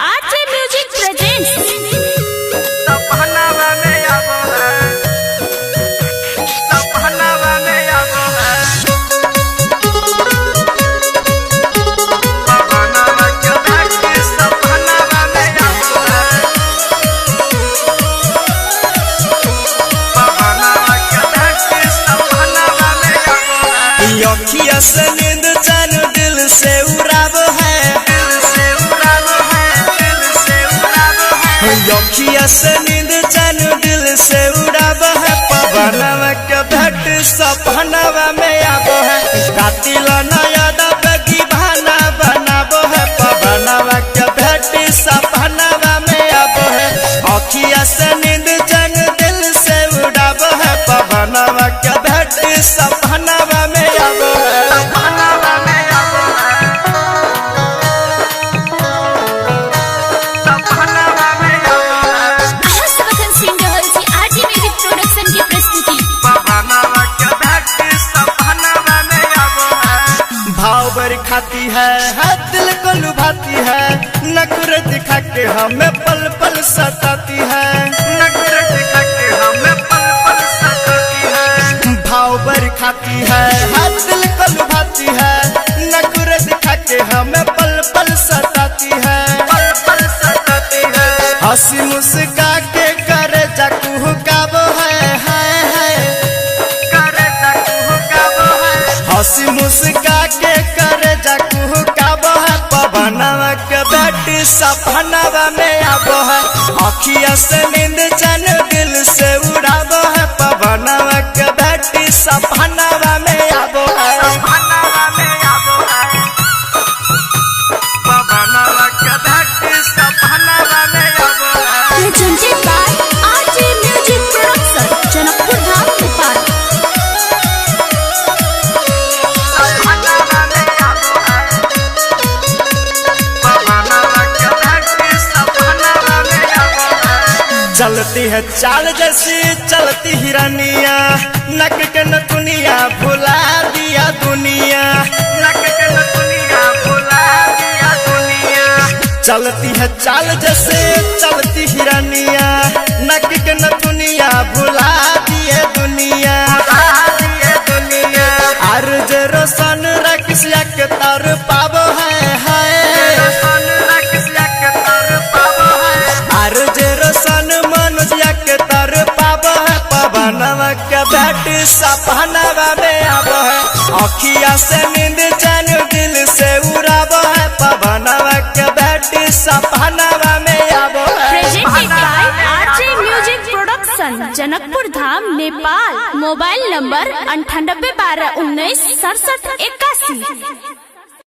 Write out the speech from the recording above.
RJ music presents. अखिया से नींद चैन दिल से उड़ाब है, अखिया से नींद चैन दिल से उड़ाब है। पवनवा के भेंट सपनवा में आब है, कातिल नयन बेगी भाना बनाब है। पवनवा के भेंट सपनवा में आब है, अखिया से नींद चैन दिल से उड़ाब है। पवनवा के भेंट सपनवा में आब है। भावर खाती है दिल को लुभाती है, नखरे दिखा के हमें पल पल सताती है, नखरे दिखा के हमें पल पल सताती है। भावर खाती है दिल को लुभाती है, नखरे दिखा के हमें पल पल सताती है, पल पल सताती है। हंसी मुस्का के करे जाकू काबो है, हंसी मुस्का के करे जाकू काब है। पवनवा के बेटी सपनवा में आब है, अखिया से नींद चैन दिल से उड़ाब है। पवनवा के बेटी सपनवा में आब है, सपनवा में आब है। पवनवा के बेटी सपनवा में आब है। Presented by RJ music production, Janakpur Dham, Nepal. चलती है चाल जैसी चलती हिरनिया, नक के नथुनिया भुला दिया दुनिया, नक के नथुनिया भुला दिया दुनिया। चलती है चाल जैसे चलती हिरनिया, नक के नथुनिया भुला दिए दुनिया, दिए दुनिया। आरजे रोशन रखिया के तर पाबो है, रोशन रखिया के तर पाबो है। आरजे रोशन मनुजिया के तर पाब है। पवनवा के बेटी सपनवा में आब है, अखिया से नींद चैन दिल से उड़ाब है। पवनवा के बेटी सपनवा में आब है। Presented by RJ music production, Janakpur Dham, Nepal. Mobile number 9812196781।